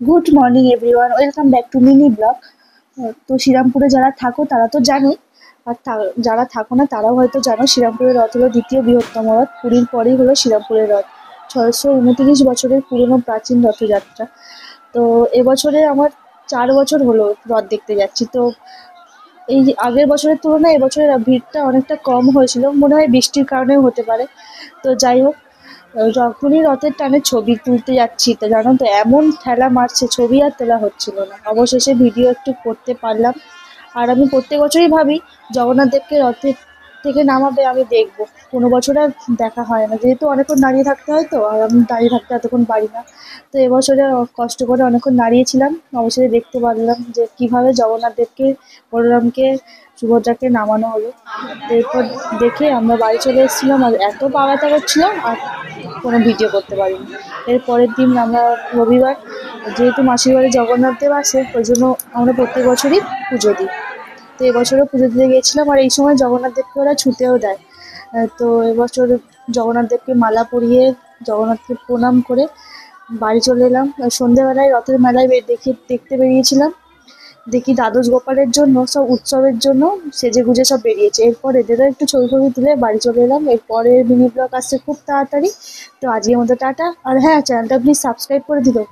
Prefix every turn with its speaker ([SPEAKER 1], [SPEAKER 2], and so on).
[SPEAKER 1] Good morning everyone, welcome back to mini blog. তো শ্রীরামপুরে যারা থাকো তারা তো জানোই, আর যারা থাকো না তারাও হয়তো জানো শ্রীরামপুরের রথ হলো দ্বিতীয় বৃহত্তম রথ। পুরীর পরেই হলো শ্রীরামপুরের রথ। 629 বছরের পুরনো প্রাচীন রথযাত্রা। তো এবছরে আমার 4 বছর হলো রথ দেখতে যাচ্ছি। তো এই যে আগের বছরের তুলনায় এবছরের ভিড়টা অনেকটা কম হয়েছিল, মনে হয় বৃষ্টির কারণেও হতে পারে। তো যাই হোক, যখনই রথের টানে ছবি তুলতে যাচ্ছি তো জানো তো এমন ঠেলা মারছে, ছবি আর তোলা হচ্ছিল না। অবশেষে ভিডিও একটু করতে পারলাম। আর আমি প্রত্যেক বছরই ভাবি জগন্নাথ দেবকে রথের থেকে নামাবে আমি দেখবো, কোনো বছর আর দেখা হয় না, যেহেতু অনেকক্ষণ দাঁড়িয়ে থাকতে হয়, তো আর আমি দাঁড়িয়ে থাকতে এতক্ষণ পারি না। তো এবছরে কষ্ট করে অনেকক্ষণ দাঁড়িয়েছিলাম, অবশেষে দেখতে পারলাম যে কিভাবে জগন্নাথ দেবকে, বলরামকে, সুভদ্রাকে নামানো হলো। তো এরপর দেখে আমরা বাড়ি চলে এসেছিলাম, আর এত পা ব্যথা করছিল আর কোনো ভিডিও করতে পারিনি। এর পরের দিন আমরা রবিবার, যেহেতু মাসির বাড়ি জগন্নাথ দেব আসে, ওই জন্য আমরা প্রত্যেক বছরই পুজো দিই। তো এবছরও পুজো দিতে গিয়েছিলাম, আর এই সময় জগন্নাথ দেবকে ওরা ছুতেও দেয়। তো এবছর জগন্নাথ দেবকে মালা পরিয়ে জগন্নাথকে প্রণাম করে বাড়ি চলে এলাম। আর সন্ধেবেলায় রথের মেলায় দেখতে বেরিয়েছিলাম। দেখি দ্বাদশ গোপালের জন্য সব উৎসবের জন্য সেজে গুজে সব বেরিয়েছে। এরপর এদেরও একটু ছবি টবি তুলে বাড়ি চলে এলাম। এরপরে মিনি ব্লগ আসছে খুব তাড়াতাড়ি। তো আজকের মতো টাটা। আর হ্যাঁ, চ্যানেলটা প্লিজ সাবস্ক্রাইব করে দিও।